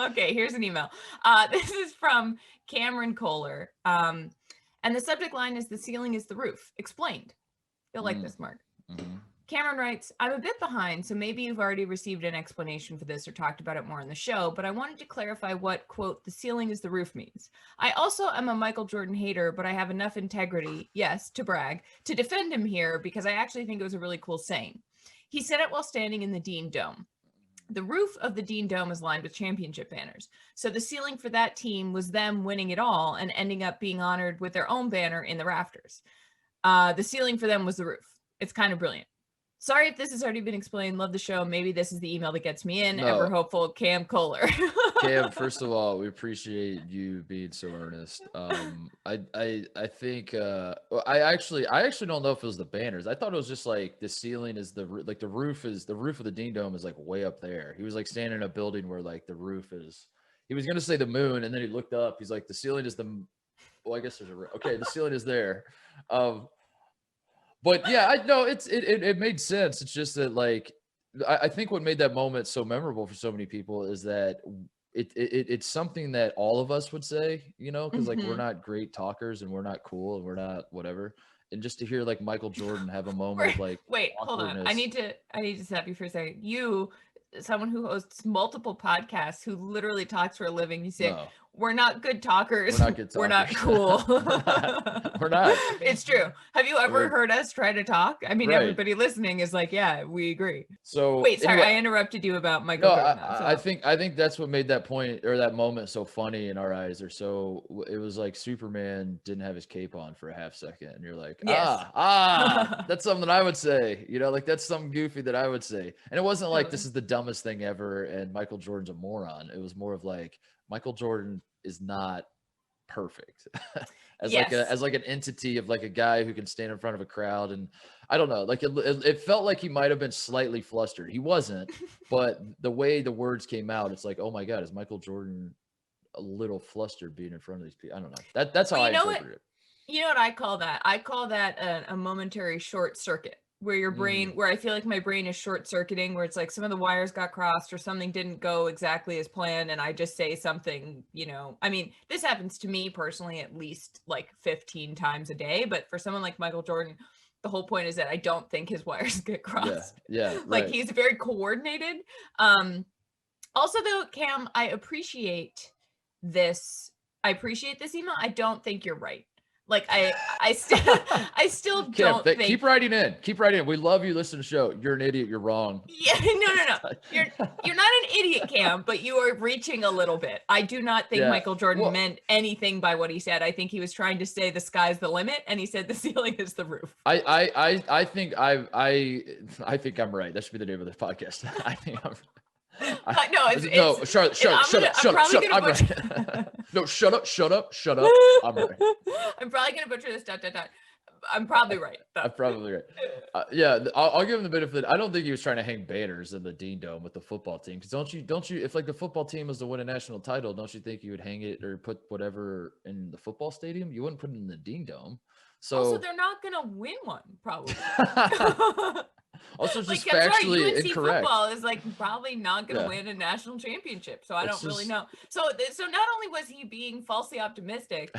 Okay, here's an email. This is from Cameron Kohler. And the subject line is "The ceiling is the roof." Explained. You'll like this, Mark. Mm-hmm. Cameron writes, I'm a bit behind, so maybe you've already received an explanation for this or talked about it more in the show, but I wanted to clarify what, quote, "the ceiling is the roof" means. I also am a Michael Jordan hater, but I have enough integrity, yes, to brag, to defend him here because I actually think it was a really cool saying. He said it while standing in the Dean Dome. The roof of the Dean Dome is lined with championship banners. So the ceiling for that team was them winning it all and ending up being honored with their own banner in the rafters. The ceiling for them was the roof. It's kind of brilliant. Sorry if this has already been explained. Love the show. Maybe this is the email that gets me in. No. Ever hopeful, Cam Kohler. Cam, first of all, we appreciate you being so earnest. I think I actually don't know if it was the banners. I thought it was just like the ceiling is the roof of the Dean Dome is like way up there. He was like standing in a building where like the roof is. He was gonna say the moon, and then he looked up. He's like, the ceiling is the. Well, I guess there's a okay. The ceiling is there. But yeah, I know it made sense. It's just that like I think what made that moment so memorable for so many people is that it's something that all of us would say, because like we're not great talkers and we're not cool and we're not whatever. And just to hear like Michael Jordan have a moment of like wait, hold on. I need to stop you for a second. You, someone who hosts multiple podcasts, who literally talks for a living, you say, No. We're not good talkers. We're not good talkers. We're not cool. We're not. It's true. Have you ever heard us try to talk? I mean, Right. Everybody listening is like, yeah, we agree. So wait, sorry, anyway, I interrupted you about Michael Jordan. I think that's what made that point or that moment so funny in our eyes. Or so it was like Superman didn't have his cape on for a half second, and you're like, yes. That's something I would say. Like that's something goofy that I would say. And it wasn't like this is the dumbest thing ever, and Michael Jordan's a moron. It was more of like Michael Jordan is not perfect as like an entity of like a guy who can stand in front of a crowd. And I don't know, like it felt like he might have been slightly flustered. He wasn't, but the way the words came out, it's like, oh my God, is Michael Jordan a little flustered being in front of these people? I don't know. That's how I interpret it. You know what I call that? I call that a momentary short circuit, where your brain, where I feel like my brain is short circuiting, where it's like some of the wires got crossed or something didn't go exactly as planned. And I just say something, I mean, this happens to me personally at least like 15 times a day. But for someone like Michael Jordan, the whole point is that I don't think his wires get crossed. Yeah. Like right. He's very coordinated. Also though, Cam, I appreciate this email. I don't think you're right. Like I still don't think. Keep writing in. We love you. Listen to the show. You're an idiot. You're wrong. Yeah, no. You're not an idiot, Cam, but you are reaching a little bit. I do not think Michael Jordan meant anything by what he said. I think he was trying to say the sky's the limit, and he said the ceiling is the roof. I think I'm right. That should be the name of the podcast. I think I'm. Charlotte, shut up. I'm right. No, shut up. I'm right. I'm probably gonna butcher this. I'm probably right. I'm probably right. Yeah, I'll give him the benefit. I don't think he was trying to hang banners in the Dean Dome with the football team. Because don't you? If like the football team was to win a national title, don't you think you would hang it or put whatever in the football stadium? You wouldn't put it in the Dean Dome. So also, they're not gonna win one, probably. Also, just factually UNC incorrect. Football is like probably not going to win a national championship, so I don't really know. So not only was he being falsely optimistic,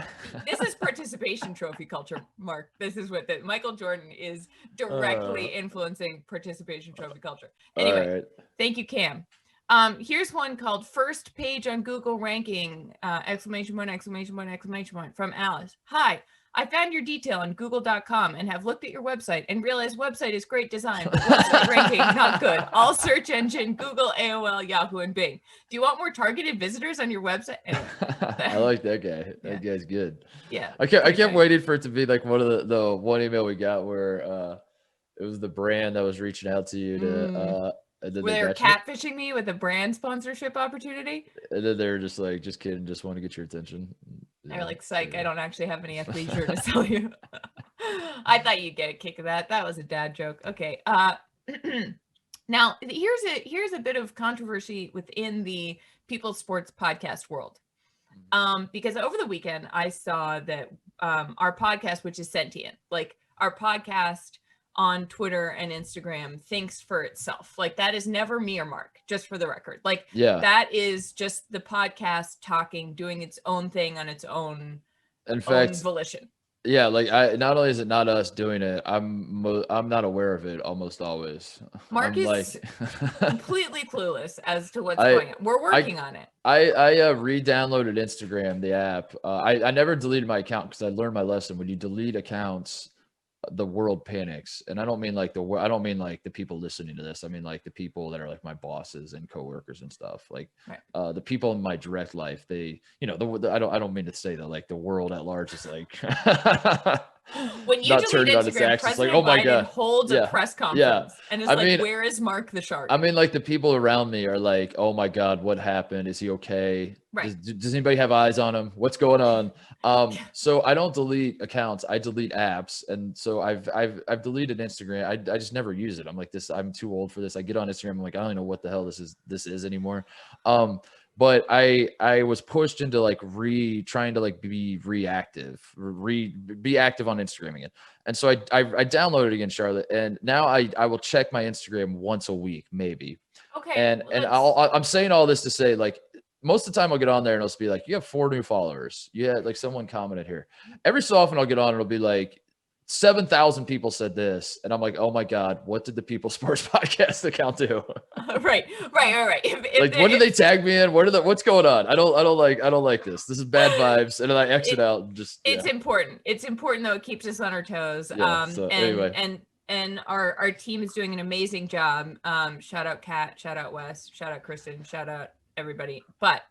this is participation trophy culture, Mark. This is what Michael Jordan is directly influencing participation trophy culture. Anyway, Thank you, Cam. Here's one called "First Page on Google Ranking!" ! From Alice. Hi. I found your detail on google.com and have looked at your website and realized website is great design, but website ranking not good. All search engine, Google, AOL, Yahoo, and Bing. Do you want more targeted visitors on your website? Anyway. I like that guy. That guy's good. Yeah. I kept waiting for it to be like one of the one email we got where it was the brand that was reaching out to you to were they catfishing me with a brand sponsorship opportunity? And then they were just like, just kidding, just want to get your attention. They're like, psych, I don't actually have any athleisure to sell you. I thought you'd get a kick of that. That was a dad joke. Okay. Now here's a bit of controversy within the People Sports podcast world. Because over the weekend I saw that our podcast, which is Sentient, like our podcast on Twitter and Instagram thinks for itself. Like that is never me or Mark, just for the record. Like that is just the podcast talking, doing its own thing on its own, in fact, volition. Yeah, like not only is it not us doing it, I'm not aware of it almost always. Mark is like completely clueless as to what's going on. We're working on it. I re-downloaded Instagram, the app. I never deleted my account because I learned my lesson. When you delete accounts, the world panics. And I don't mean like I don't mean like the people listening to this. I mean like the people that are like my bosses and coworkers and stuff. Like the people in my direct life, they, you know, I don't mean to say that like the world at large is like when you delete Instagram, President like, oh my God, holds a press conference and is like, where is Mark the Shark? I mean, like the people around me are like, oh my God, what happened? Is he okay? Right. Does anybody have eyes on him? What's going on? So I don't delete accounts. I delete apps. And so I've deleted Instagram. I just never use it. I'm like I'm too old for this. I get on Instagram. I'm like, I don't even know what the hell this is anymore. But I was pushed into like trying to like be reactive, be active on Instagram again. And so I downloaded it again, Charlotte. And now I will check my Instagram once a week, maybe. Okay. And I'm saying all this to say, like, most of the time I'll get on there and it'll be like, you have 4 new followers. Yeah. Like someone commented here. Every so often I'll get on and it'll be like 7,000 people said this. And I'm like, oh my God, what did the People Sports Podcast account do? Right. What did they tag me in? What's going on? I don't like this. This is bad vibes. And then I exit out and just, it's important. It's important though. It keeps us on our toes. Anyway. And our team is doing an amazing job. Shout out Kat, shout out Wes, shout out Kristen, shout out everybody. But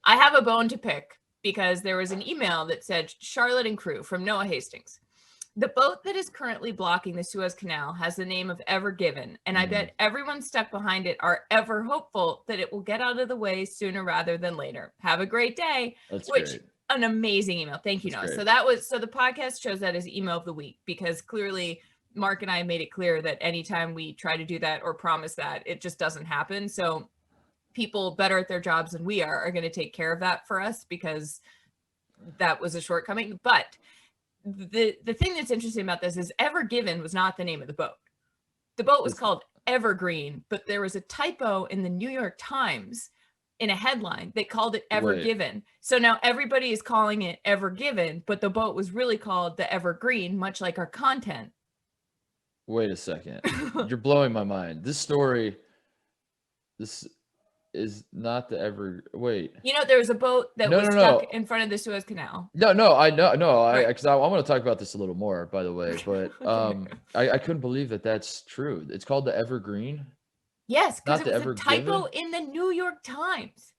I have a bone to pick because there was an email that said Charlotte and crew from Noah Hastings. The boat that is currently blocking the Suez Canal has the name of Ever Given, and I bet everyone stuck behind it are ever hopeful that it will get out of the way sooner rather than later. Have a great day. That's great. An amazing email. Thank you, Noah. So the podcast chose that as email of the week because clearly Mark and I made it clear that anytime we try to do that or promise that, it just doesn't happen. So people better at their jobs than we are going to take care of that for us because that was a shortcoming. But the thing that's interesting about this is Ever Given was not the name of the boat. The boat was called Evergreen, but there was a typo in the New York Times in a headline that called it Ever Given. So now everybody is calling it Ever Given, but the boat was really called the Evergreen, much like our content. Wait a second. You're blowing my mind. This story, this is not the wait. You know, there was a boat that was stuck in front of the Suez Canal. I know. Because I want to talk about this a little more, by the way. But I couldn't believe that that's true. It's called the Evergreen. Yes, because it was a typo in the New York Times.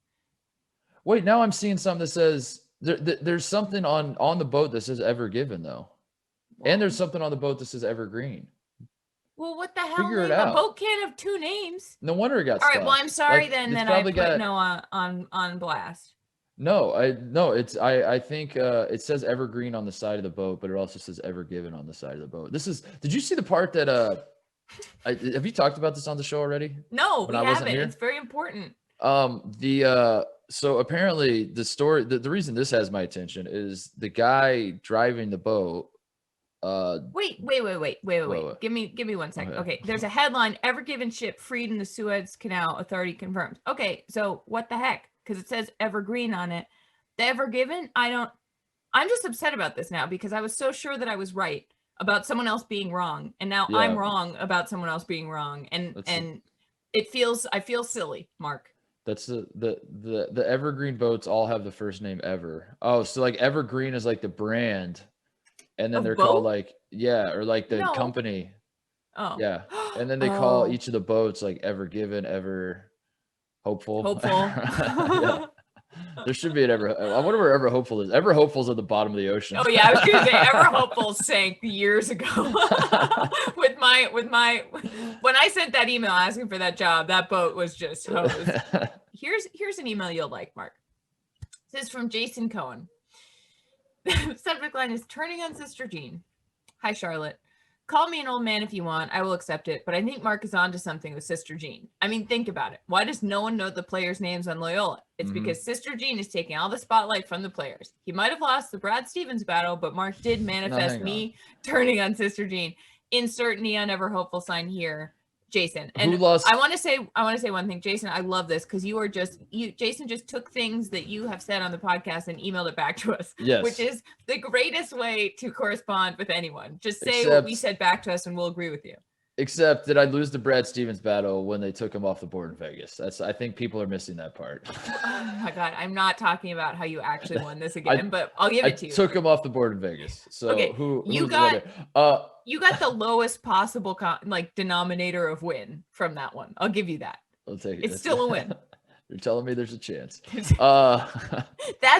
Wait, now I'm seeing something that says there's something on the boat that says Ever Given though, and there's something on the boat that says Evergreen. Well, what the hell? Figure it out. A boat can't have 2 names. No wonder it got stuck. All right. Well, I'm sorry then that I put Noah on blast. No, I think it says Evergreen on the side of the boat, but it also says Ever Given on the side of the boat. Did you see the part that have you talked about this on the show already? No, we haven't. It's very important. So apparently the story, the reason this has my attention is the guy driving the boat. Wait. Give me 1 second. Okay. There's a headline: Ever Given ship freed in the Suez Canal, authority confirms. Okay, so what the heck? Because it says Evergreen on it. The Ever Given? I'm just upset about this now because I was so sure that I was right about someone else being wrong, and now I'm wrong about someone else being wrong, and I feel silly, Mark. That's the Evergreen boats all have the first name Ever. Oh, so like Evergreen is like the brand. And then they're called like, or like the company. Oh. Yeah. And then they call each of the boats like Ever Given, Ever Hopeful. Yeah. There should be an Ever. I wonder where Ever Hopeful is. Ever Hopeful's at the bottom of the ocean. Oh yeah, I was gonna say Ever Hopeful sank years ago. with my when I sent that email asking for that job, that boat was just hosed. Here's an email you'll like, Mark. This is from Jason Cohen. Subject line is turning on Sister Jean. Hi, Charlotte. Call me an old man if you want. I will accept it. But I think Mark is onto something with Sister Jean. I mean, think about it. Why does no one know the players' names on Loyola? It's because Sister Jean is taking all the spotlight from the players. He might have lost the Brad Stevens battle, but Mark did manifest me turning on Sister Jean. insert neon ever hopeful sign here, Jason. Who And lost? I want to say one thing, Jason. I love this because Jason just took things that you have said on the podcast and emailed it back to us, Yes. which is the greatest way to correspond with anyone. Just say what we said back to us, and we'll agree with you. Except that I lose the Brad Stevens battle when they took him off the board in Vegas. I think people are missing that part. Oh my God, I'm not talking about how you actually won this again, but I'll give it to you. I took him off the board in Vegas. So okay, you got the lowest possible denominator of win from that one. I'll give you that. I'll take it. It's still a win. You're telling me there's a chance. That's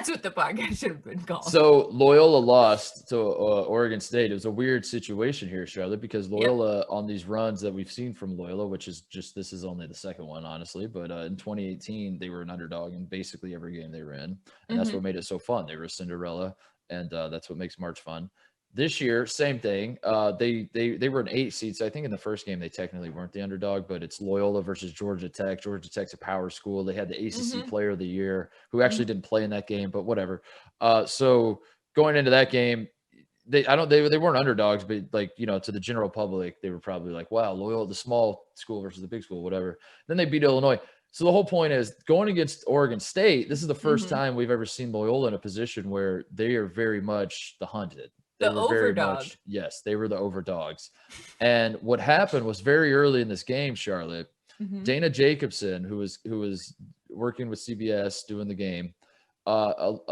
what the podcast should have been called. So Loyola lost to Oregon State. It was a weird situation here, Charlotte, because Loyola on these runs that we've seen from Loyola, which is this is only the second one, honestly. But in 2018, they were an underdog in basically every game they were in. And that's what made it so fun. They were a Cinderella, and that's what makes March fun. This year, same thing. They were an 8 seed. So I think in the first game they technically weren't the underdog, but it's Loyola versus Georgia Tech. Georgia Tech's a power school. They had the ACC Player of the Year, who actually didn't play in that game, but whatever. So going into that game, they weren't underdogs, but to the general public, they were probably like, wow, Loyola, the small school versus the big school, whatever. Then they beat Illinois. So the whole point is going against Oregon State. This is the first time we've ever seen Loyola in a position where they are very much the hunted. The overdog. Yes, they were the overdogs. And what happened was very early in this game, Charlotte, Dana Jacobson, who was working with CBS doing the game,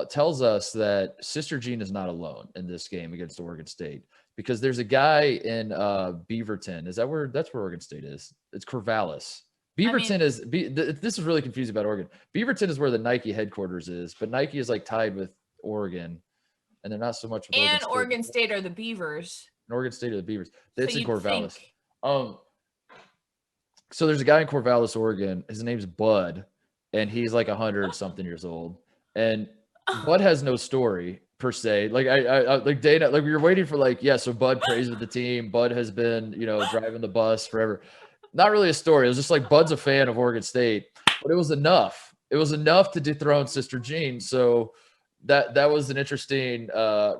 tells us that Sister Jean is not alone in this game against Oregon State, because there's a guy in Beaverton. That's where Oregon State is? It's Corvallis. Beaverton this is really confusing about Oregon. Beaverton is where the Nike headquarters is, but Nike is tied with Oregon. And they're not so much. And Oregon State are the Beavers. And Oregon State are the Beavers. It's in Corvallis. So there's a guy in Corvallis, Oregon. His name's Bud, and he's 100-something years old. And Bud has no story per se. I Dana, we were waiting for so Bud prays with the team. Bud has been driving the bus forever. Not really a story. It was just Bud's a fan of Oregon State, but it was enough. It was enough to dethrone Sister Jean. So. That was an interesting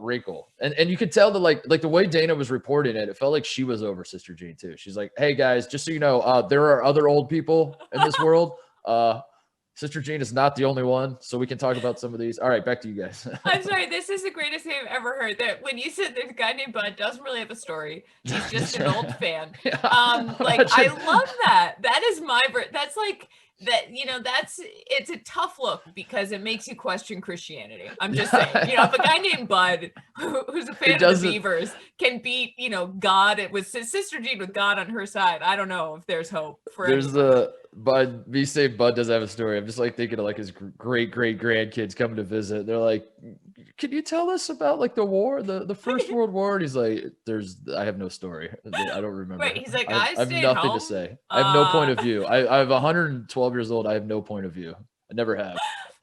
wrinkle, and you could tell that the way Dana was reporting it felt like she was over Sister Jean too. She's like, hey guys, just so you know, there are other old people in this world. Sister Jean is not the only one, so we can talk about some of these. All right, back to you guys. I'm sorry, this is the greatest thing I've ever heard. That when you said there's a guy named Bud doesn't really have a story, he's just an old fan. Yeah. I love that. That is that's that, it's a tough look because it makes you question Christianity. I'm just saying, if a guy named Bud, who's a fan of the Beavers, can beat, God, it was Sister Jean with God on her side. I don't know if there's hope for Bud. Me saying Bud does have a story. I'm just thinking of his great grandkids coming to visit. They're like, can you tell us about the war, the First World War? And he's like, I have no story. I don't remember. Right. He's like, I have nothing to say. I have no point of view. I'm 112 years old. I have no point of view. I never have.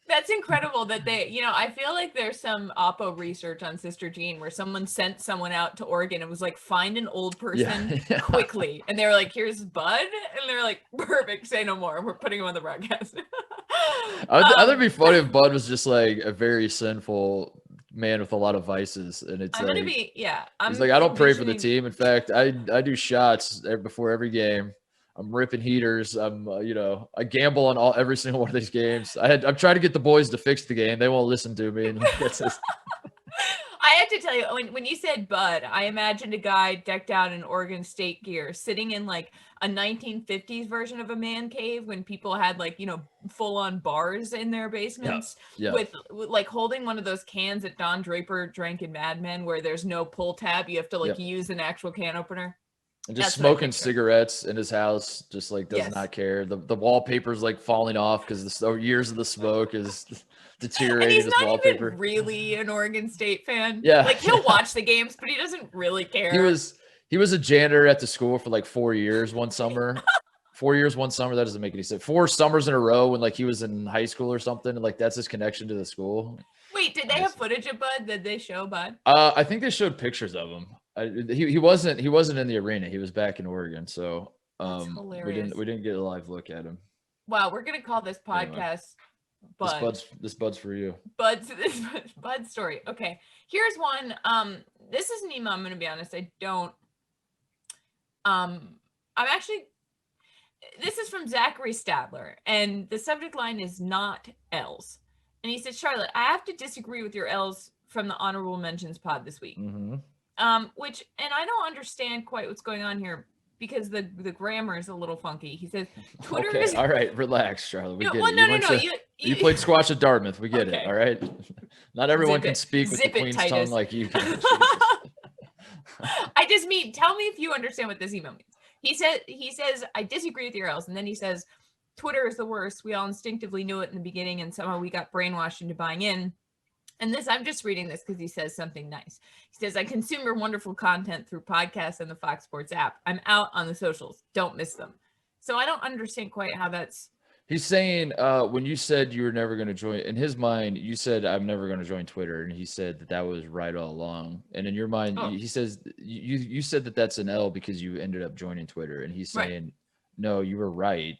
That's incredible that they, I feel like there's some Oppo research on Sister Jean where someone sent someone out to Oregon and was like, find an old person quickly. And they were like, here's Bud. And they're like, perfect, say no more. We're putting him on the broadcast. I think it'd be funny if Bud was just a very sinful man with a lot of vices. And it's he's I don't pray for the team. In fact, I do shots before every game. I'm ripping heaters. I'm, I gamble on every single one of these games. I'm trying to get the boys to fix the game. They won't listen to me. And I have to tell you, when you said Bud, I imagined a guy decked out in Oregon State gear, sitting in a 1950s version of a man cave when people had full on bars in their basements, with holding one of those cans that Don Draper drank in Mad Men, where there's no pull tab. You have to use an actual can opener. And just smoking cigarettes in his house, just does not care. The wallpaper's falling off because the years of the smoke is deteriorating. And he's not wallpaper. Even really an Oregon State fan. Yeah, he'll watch the games, but he doesn't really care. He was a janitor at the school for 4 years one summer. 4 years one summer. That doesn't make any sense. 4 summers in a row when he was in high school or something. And that's his connection to the school. Wait, did they have footage of Bud? Did they show Bud? I think they showed pictures of him. He wasn't in the arena. He was back in Oregon, so we didn't get a live look at him. Wow, we're gonna call this podcast Bud. This Bud's for you. Bud's story. Okay, here's one. This is an email. I'm gonna be honest. I don't I'm actually, this is from Zachary Stadler, and the subject line is not L's. And he said, Charlotte, I have to disagree with your L's from the honorable mentions pod this week. Mm-hmm. Which, and I don't understand quite what's going on here because the grammar is a little funky. He says, Twitter Okay, is... all right, relax, Charlotte. We No, get well, it. no. You played squash at Dartmouth. We get Okay. it. All right. Not everyone Zip can it. speak with the Zip it, queen's Titus. tongue like you can. Jesus. I just mean, tell me if you understand what this email means. He says, I disagree with your L's. And then he says, Twitter is the worst. We all instinctively knew it in the beginning, and somehow we got brainwashed into buying in. And this, I'm just reading this because he says something nice. He says, I consume your wonderful content through podcasts and the Fox Sports app. I'm out on the socials. Don't miss them. So I don't understand quite how that's... He's saying when you said you were never going to join, in his mind, you said, I'm never going to join Twitter. And he said that was right all along. And in your mind, he says, you said that that's an L because you ended up joining Twitter. And he's saying, no, you were right.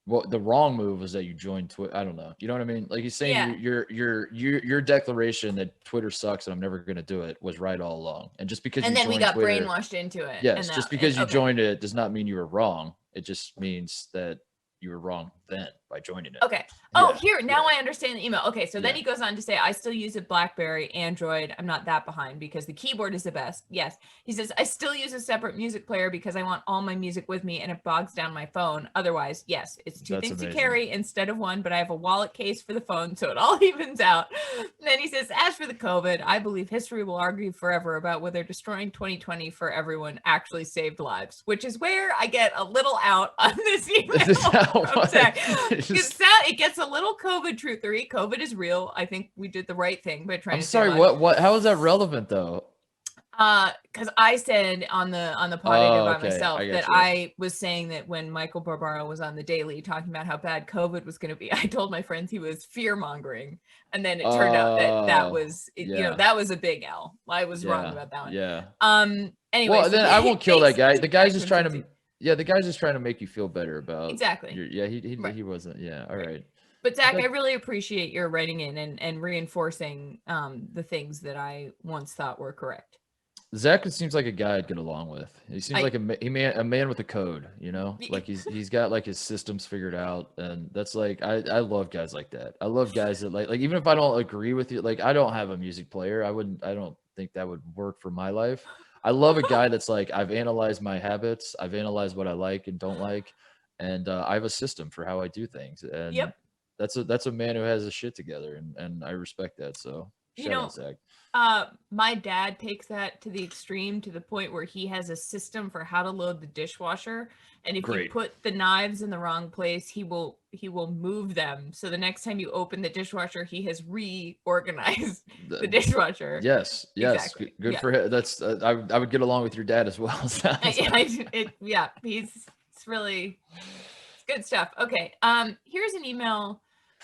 Well, the wrong move was that you joined Twitter. I don't know. You know what I mean? Like he's saying your declaration that Twitter sucks and I'm never going to do it was right all along. And just because and then we got Twitter, brainwashed into it. Yes, just because you joined it does not mean you were wrong. It just means that you were wrong then by joining it. Okay. Oh, now I understand the email. Okay, so then he goes on to say, I still use a BlackBerry, Android. I'm not that behind because the keyboard is the best. Yes. He says, I still use a separate music player because I want all my music with me and it bogs down my phone. Otherwise, yes, it's two things to carry instead of one, but I have a wallet case for the phone, so it all evens out. And then he says, as for the COVID, I believe history will argue forever about whether destroying 2020 for everyone actually saved lives, which is where I get a little out on this email. It gets a little COVID truthery. COVID is real. I think we did the right thing by trying to... I'm sorry, what? How is that relevant though? Because I said on the pod I did by myself that I was saying that when Michael Barbaro was on the Daily talking about how bad COVID was going to be, I told my friends he was fear mongering, and then it turned out that was that was a big L. I was wrong about that one. Yeah. Anyway, well, then I won't kill that guy. The guy's just trying to. Yeah, the guy's just trying to make you feel better about exactly. He wasn't. Yeah, all right. But Zach, I really appreciate your writing in and reinforcing the things that I once thought were correct. Zach seems like a guy I'd get along with. He seems like a man with a code, you know, like he's got like his systems figured out, and that's like I love guys like that. I love guys that like even if I don't agree with you, like I don't have a music player. I don't think that would work for my life. I love a guy that's like, I've analyzed my habits, I've analyzed what I like and don't like, and I have a system for how I do things. And that's a man who has his shit together, and I respect that. So shout out, Zach. My dad takes that to the extreme, to the point where he has a system for how to load the dishwasher, and if you put the knives in the wrong place, he will move them, so the next time you open the dishwasher he has reorganized the dishwasher. Yes exactly. Good for him. That's I would get along with your dad as well. It's really good stuff. Okay, here's an email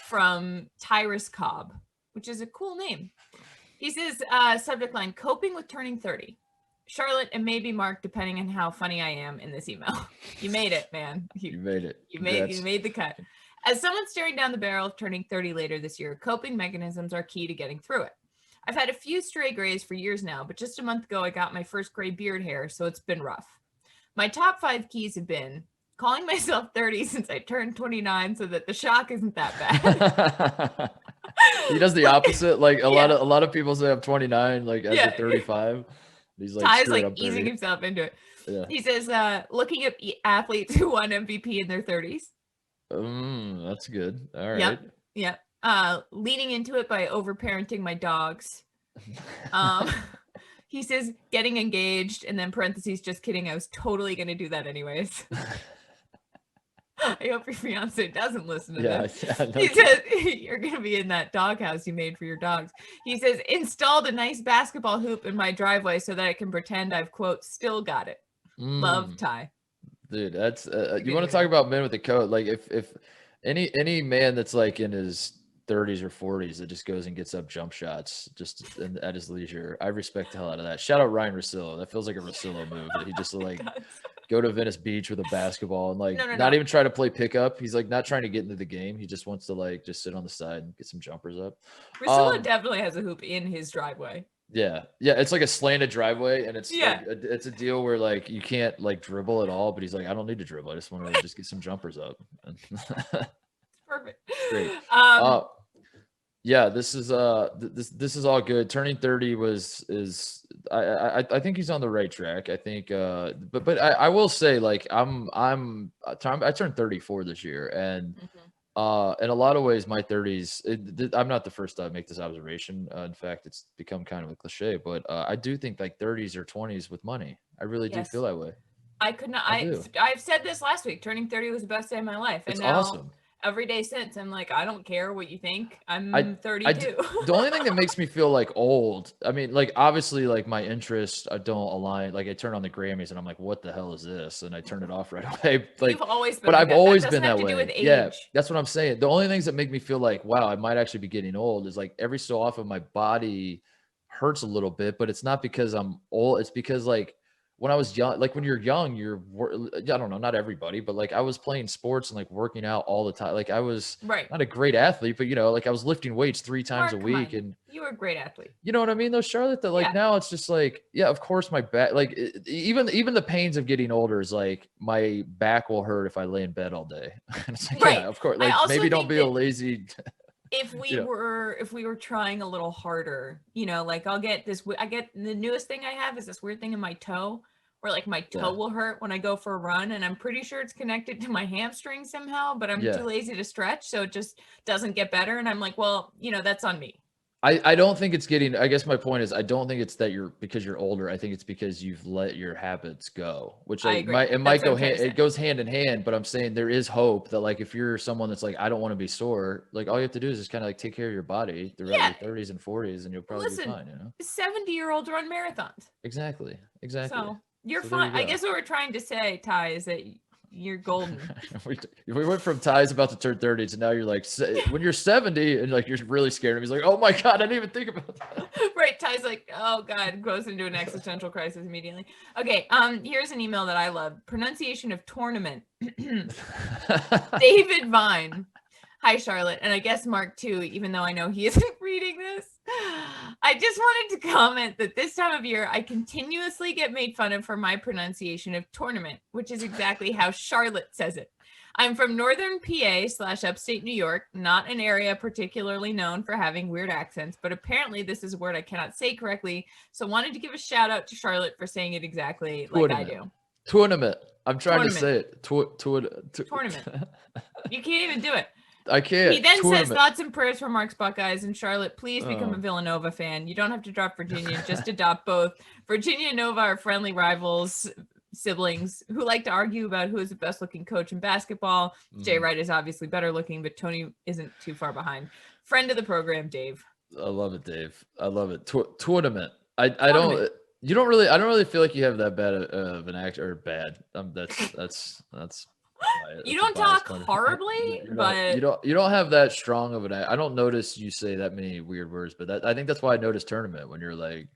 from Tyrus Cobb, which is a cool name. He says, subject line, coping with turning 30. Charlotte and maybe Mark, depending on how funny I am in this email. You made it, man. You made it. You made the cut. As someone staring down the barrel of turning 30 later this year, coping mechanisms are key to getting through it. I've had a few stray grays for years now, but just a month ago I got my first gray beard hair, so it's been rough. My top 5 keys have been calling myself 30 since I turned 29 so that the shock isn't that bad. He does the opposite. Like a lot of people say I'm 29, like as a 35. He's like, Ty's like easing himself into it. Yeah. He says, looking at athletes who won MVP in their 30s. That's good. All right. Yep. Leading into it by overparenting my dogs. He says getting engaged, and then parentheses, just kidding, I was totally going to do that anyways. I hope your fiance doesn't listen to this. He says, you're going to be in that doghouse you made for your dogs. He says, installed a nice basketball hoop in my driveway so that I can pretend I've, quote, still got it. Love, Ty. Dude, that's, you want to talk about men with a code. Like if any man that's like in his 30s or 40s that just goes and gets up jump shots just at his leisure, I respect the hell out of that. Shout out Ryan Russillo. That feels like a Russillo move. That he just like go to Venice Beach with a basketball and like not even try to play pickup. He's like not trying to get into the game. He just wants to like just sit on the side and get some jumpers up. Russillo definitely has a hoop in his driveway. Yeah, yeah, it's like a slanted driveway, and it's Yeah. like it's a deal where like you can't like dribble at all. But he's like, I don't need to dribble. I just want to just get some jumpers up. Perfect. Great. Um, Uh, yeah, this is this is all good. Turning 30 is I think he's on the right track. I think but I will say like I turned 34 this year, and mhm. in a lot of ways my 30s I'm not the first to make this observation. In fact, it's become kind of a cliche, but I do think like 30s or 20s with money. I really do feel Yes. that way. I could not. I do. I've said this last week. Turning 30 was the best day of my life, and It's now awesome. every day since, I'm like, I don't care what you think. I I'm I d 32. The only thing that makes me feel like old, I mean, like obviously like my interests don't align. Like I turn on the Grammys and I'm like, what the hell is this? And I turn it off right away. You've Like, always been but like I've that. That always doesn't been have that to do with way. Yeah, age. that's what I'm saying. The only things that make me feel like, wow, I might actually be getting old is like every so often my body hurts a little bit, but it's not because I'm old. It's because like when I was young, like when you're young, I don't know, not everybody, but like I was playing sports and like working out all the time. Like I was Right. not a great athlete, but like I was lifting weights 3 times a Mark, come week, on. and You were a great athlete. you know what I mean, though, Charlotte. That like Yeah. now it's just like, yeah, of course my back, like even the pains of getting older is like my back will hurt if I lay in bed all day. And it's like, Right. yeah, of course. I Like also maybe don't think be a that lazy. if You we were trying a little harder, like I get the newest thing I have is this weird thing in my toe where like my toe Yeah, will hurt when I go for a run, and I'm pretty sure it's connected to my hamstring somehow, but I'm too yeah. lazy to stretch, so it just doesn't get better, and I'm like, well, that's on me. I don't think it's getting. I guess my point is I don't think it's that because you're older. I think it's because you've let your habits go, which I like agree. it might That's what go I'm trying hand. to It say. goes hand in hand. But I'm saying there is hope that like if you're someone that's like I don't want to be sore, like all you have to do is just kind of like take care of your body throughout Yeah, your 30s and 40s, and you'll probably be listen, fine. 70-year-olds run marathons. Exactly. Exactly. So you're So there fine. you I go. guess what we're trying to say, Ty, is that you're golden. we went from Ty's about to turn 30 to now you're like when you're 70 and like you're really scared of him. He's like, oh my god, I didn't even think about that. Right. Ty's like, oh God, goes into an existential crisis immediately. Okay. Here's an email that I love. Pronunciation of tournament. David Vine. Hi, Charlotte. And I guess Mark too, even though I know he isn't reading this. I just wanted to comment that this time of year, I continuously get made fun of for my pronunciation of tournament, which is exactly how Charlotte says it. I'm from northern PA/upstate New York, not an area particularly known for having weird accents, but apparently this is a word I cannot say correctly. So wanted to give a shout out to Charlotte for saying it exactly like I do. Tournament. I'm trying to say it. Tournament. You can't even do it. I can't. He then Tournament. says thoughts and prayers for Mark's Buckeyes, and Charlotte, please become a Villanova fan. You don't have to drop Virginia, just adopt both. Virginia and Nova are friendly rivals, siblings who like to argue about who is the best looking coach in basketball. Jay Wright is obviously better looking, but Tony isn't too far behind. Friend of the program, Dave. I love it, Dave. I love it. Tournament. I don't. You don't really. I don't really feel like you have that bad of an act or bad. That's. You don't talk horribly, but you don't have that strong of an. I don't notice you say that many weird words, but I think that's why I noticed tournament when you're like,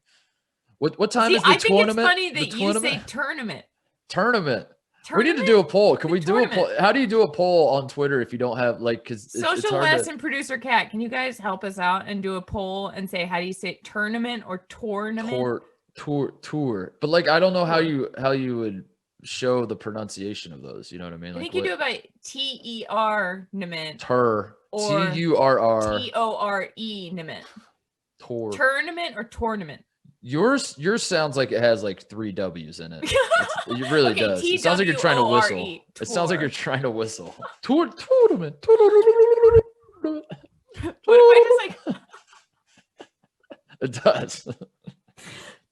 what time is the tournament? I think it's funny that you say tournament. Tournament. We need to do a poll. Can we do a poll? How do you do a poll on Twitter if you don't have like because Social West and producer Cat, can you guys help us out and do a poll and say how do you say tournament or tournament? Tour. But like I don't know how you would show the pronunciation of those. You know what I mean? I think you do it by TER-nament. TURR. TORE-nament. Tournament or tournament? Yours sounds like it has like 3 W's in it. It really does. It sounds like you're trying to whistle. It sounds like you're trying to whistle. Tournament. What if I just like? It does.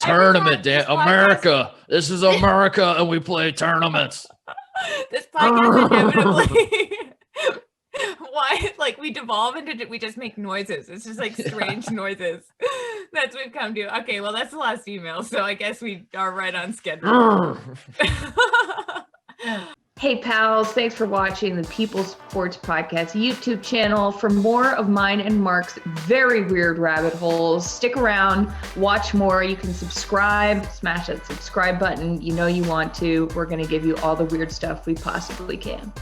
Tournament, America. This is America, and we play tournaments. This podcast inevitably. Why? Like we devolve into we just make noises. It's just like strange noises. That's what we've come to. Okay, well that's the last email, so I guess we are right on schedule. Hey pals, thanks for watching the People's Sports Podcast YouTube channel. For more of mine and Mark's very weird rabbit holes, stick around, watch more. You can subscribe, smash that subscribe button. You know you want to. We're going to give you all the weird stuff we possibly can.